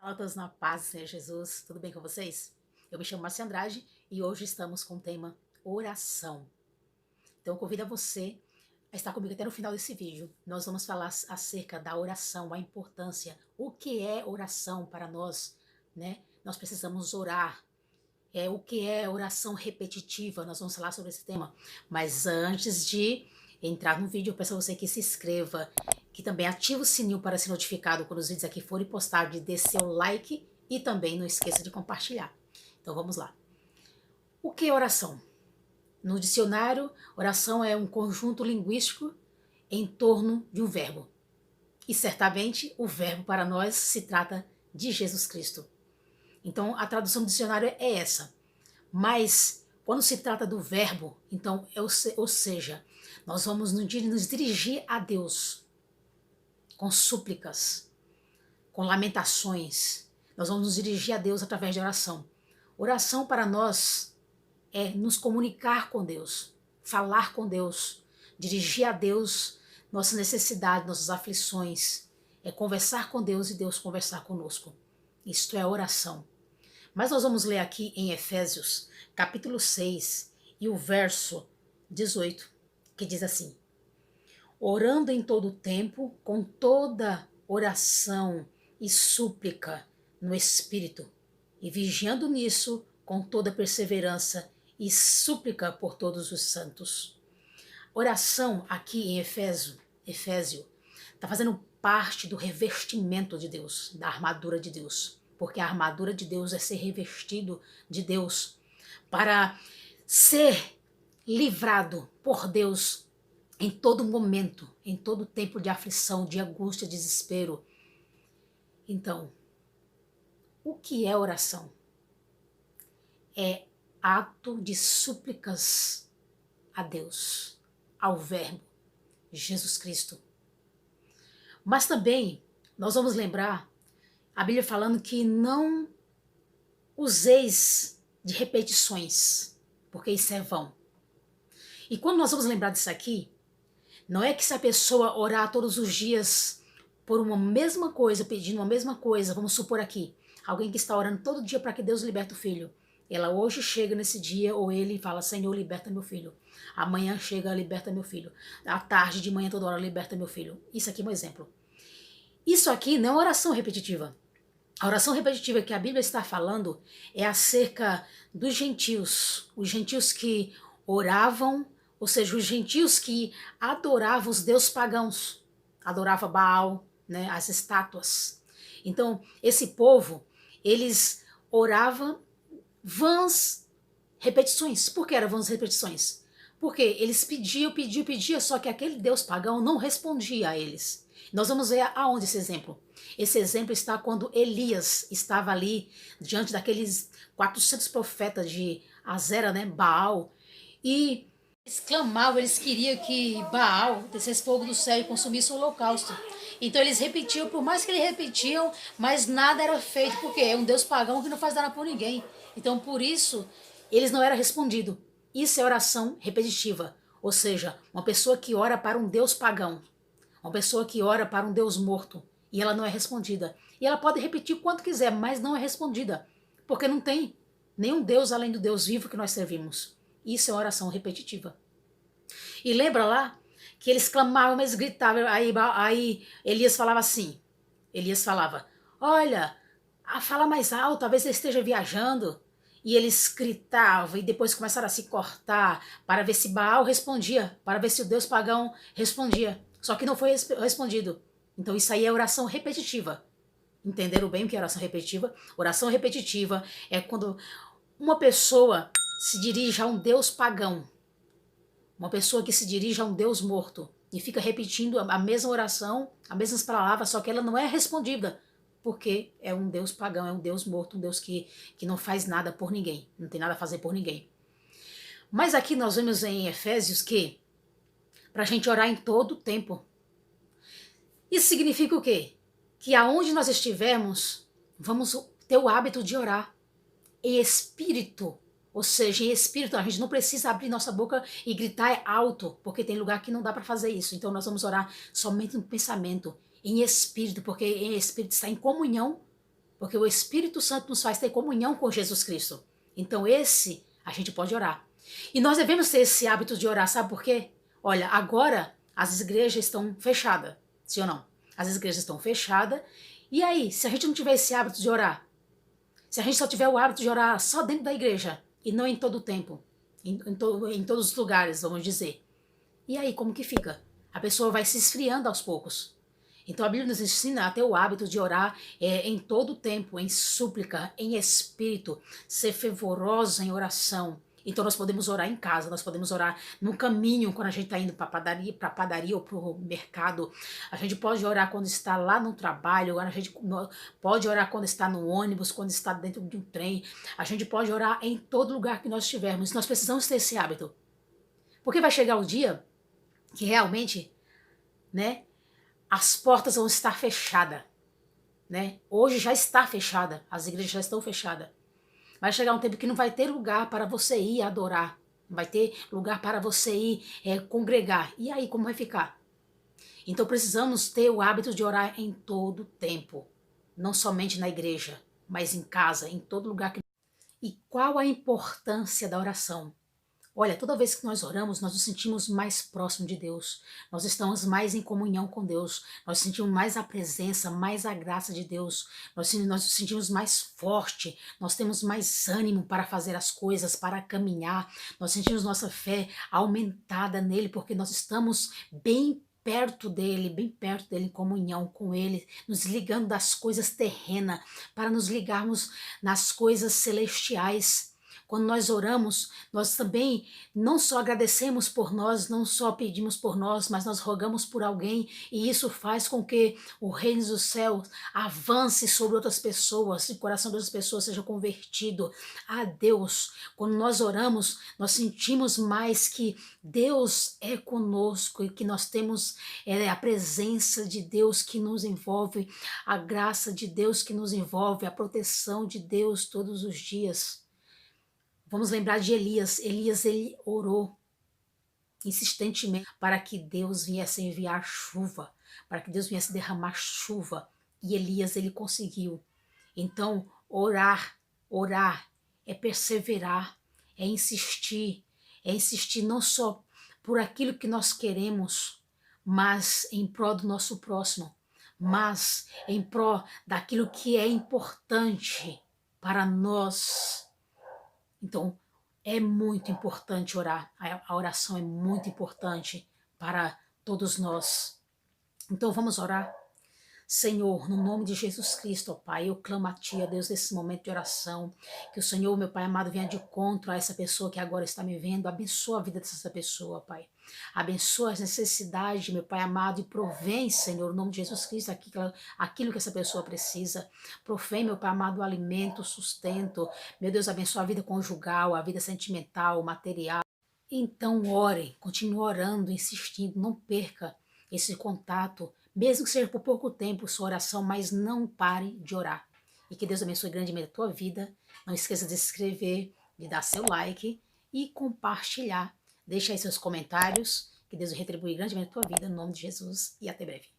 Fala todos na paz do Senhor Jesus, tudo bem com vocês? Eu me chamo Márcia Andrade e hoje estamos com o tema oração. Então eu convido a você a estar comigo até no final desse vídeo. Nós vamos falar acerca da oração, a importância, o que é oração para nós, né? Nós precisamos orar. O que é oração repetitiva, nós vamos falar sobre esse tema. Mas antes de entrar no vídeo, eu peço a você que se inscreva, que também ative o sininho para ser notificado quando os vídeos aqui forem postados, dê seu like e também não esqueça de compartilhar. Então vamos lá. O que é oração? No dicionário, oração é um conjunto linguístico em torno de um verbo. E certamente o verbo para nós se trata de Jesus Cristo. Então a tradução do dicionário é essa. Mas quando se trata do verbo, então, ou seja, nós vamos nos dirigir a Deus com súplicas, com lamentações. Nós vamos nos dirigir a Deus através de oração. Oração para nós é nos comunicar com Deus, falar com Deus, dirigir a Deus nossas necessidades, nossas aflições. É conversar com Deus e Deus conversar conosco. Isto é oração. Mas nós vamos ler aqui em Efésios, capítulo 6, e o verso 18, que diz assim: orando em todo tempo, com toda oração e súplica no Espírito, e vigiando nisso com toda perseverança e súplica por todos os santos. Oração aqui em Efésio, está fazendo parte do revestimento de Deus, da armadura de Deus. Porque a armadura de Deus é ser revestido de Deus para ser livrado por Deus em todo momento, em todo tempo de aflição, de angústia, desespero. Então, o que é oração? É ato de súplicas a Deus, ao Verbo, Jesus Cristo. Mas também nós vamos lembrar a Bíblia falando que não useis de repetições, porque isso é vão. E quando nós vamos lembrar disso aqui, não é que se a pessoa orar todos os dias por uma mesma coisa, pedindo uma mesma coisa, vamos supor aqui, alguém que está orando todo dia para que Deus liberte o filho. Ela hoje chega nesse dia, ou ele fala: Senhor, liberta meu filho. Amanhã chega, liberta meu filho. À tarde, de manhã, toda hora, liberta meu filho. Isso aqui é um exemplo. Isso aqui não é oração repetitiva. A oração repetitiva que a Bíblia está falando é acerca dos gentios, os gentios que oravam, ou seja, os gentios que adoravam os deuses pagãos, adorava Baal, né, as estátuas. Então, esse povo, eles oravam vãs repetições. Por que eram vãs repetições? Porque eles pediam, só que aquele deus pagão não respondia a eles. Nós vamos ver aonde esse exemplo. Esse exemplo está quando Elias estava ali diante daqueles 400 profetas de Azera, né, Baal, e eles clamavam, eles queriam que Baal descesse fogo do céu e consumisse o holocausto. Então eles repetiam, por mais que eles repetiam, mas nada era feito, porque é um deus pagão que não faz nada por ninguém. Então por isso eles não eram respondidos. Isso é oração repetitiva, ou seja, uma pessoa que ora para um deus pagão, uma pessoa que ora para um deus morto, e ela não é respondida. E ela pode repetir quanto quiser, mas não é respondida, porque não tem nenhum Deus além do Deus vivo que nós servimos. Isso é oração repetitiva. E lembra lá que eles clamavam, eles gritavam, aí Elias falava assim, Elias falava: olha, fala mais alto, talvez ele esteja viajando. E eles gritavam e depois começaram a se cortar para ver se Baal respondia, para ver se o Deus pagão respondia. Só que não foi respondido. Então isso aí é oração repetitiva. Entenderam bem o que é oração repetitiva? Oração repetitiva é quando uma pessoa se dirige a um Deus pagão, uma pessoa que se dirige a um Deus morto e fica repetindo a mesma oração, as mesmas palavras, só que ela não é respondida, porque é um Deus pagão, é um Deus morto, um Deus que não faz nada por ninguém, não tem nada a fazer por ninguém. Mas aqui nós vemos em Efésios que para a gente orar em todo o tempo. Isso significa o quê? Que aonde nós estivermos, vamos ter o hábito de orar em espírito. Ou seja, em espírito, a gente não precisa abrir nossa boca e gritar alto, porque tem lugar que não dá para fazer isso. Então nós vamos orar somente no pensamento, em espírito, porque em espírito está em comunhão Porque o Espírito Santo nos faz ter comunhão com Jesus Cristo. Então esse a gente pode orar. E nós devemos ter esse hábito de orar, sabe por quê? Olha, agora as igrejas estão fechadas, sim ou não? As igrejas estão fechadas. E aí, se a gente não tiver esse hábito de orar, se a gente só tiver o hábito de orar só dentro da igreja e não em todo o tempo, em todos os lugares, vamos dizer. E aí, como que fica? A pessoa vai se esfriando aos poucos. Então a Bíblia nos ensina a ter o hábito de orar em todo o tempo, em súplica, em espírito, ser fervorosa em oração. Então nós podemos orar em casa, nós podemos orar no caminho, quando a gente está indo para a padaria ou para o mercado. A gente pode orar quando está lá no trabalho, a gente pode orar quando está no ônibus, quando está dentro de um trem. A gente pode orar em todo lugar que nós estivermos. Nós precisamos ter esse hábito. Porque vai chegar o dia que realmente, né, as portas vão estar fechadas, né? Hoje já está fechada, as igrejas já estão fechadas. Vai chegar um tempo que não vai ter lugar para você ir adorar, não vai ter lugar para você ir congregar. E aí, como vai ficar? Então precisamos ter o hábito de orar em todo tempo, não somente na igreja, mas em casa, em todo lugar. E qual a importância da oração? Olha, toda vez que nós oramos, nós nos sentimos mais próximos de Deus. Nós estamos mais em comunhão com Deus. Nós sentimos mais a presença, mais a graça de Deus. Nós nos sentimos mais forte. Nós temos mais ânimo para fazer as coisas, para caminhar. Nós sentimos nossa fé aumentada nele, porque nós estamos bem perto dele, em comunhão com ele, nos ligando das coisas terrenas, para nos ligarmos nas coisas celestiais. Quando nós oramos, nós também não só agradecemos por nós, não só pedimos por nós, mas nós rogamos por alguém, e isso faz com que o reino dos céus avance sobre outras pessoas, e o coração das pessoas seja convertido a Deus. Quando nós oramos, nós sentimos mais que Deus é conosco e que nós temos a presença de Deus que nos envolve, a graça de Deus que nos envolve, a proteção de Deus todos os dias. Vamos lembrar de Elias. Elias, ele orou insistentemente para que Deus viesse enviar chuva, para que Deus viesse derramar chuva. E Elias, ele conseguiu. Então, orar é perseverar, é insistir não só por aquilo que nós queremos, mas em prol do nosso próximo, mas em prol daquilo que é importante para nós. Então, é muito importante orar. A oração é muito importante para todos nós. Então, vamos orar. Senhor, no nome de Jesus Cristo, ó Pai, eu clamo a Ti, ó Deus, nesse momento de oração, que o Senhor, meu Pai amado, venha de encontro a essa pessoa que agora está me vendo, abençoa a vida dessa pessoa, Pai, abençoa as necessidades, meu Pai amado, e provém, Senhor, no nome de Jesus Cristo, aquilo que essa pessoa precisa, provém, meu Pai amado, o alimento, o sustento, meu Deus, abençoa a vida conjugal, a vida sentimental, material. Então ore, continue orando, insistindo, não perca esse contato, mesmo que seja por pouco tempo sua oração, mas não pare de orar. E que Deus abençoe grandemente a tua vida. Não esqueça de se inscrever, de dar seu like e compartilhar. Deixa aí seus comentários. Que Deus retribui grandemente a tua vida, no nome de Jesus, e até breve.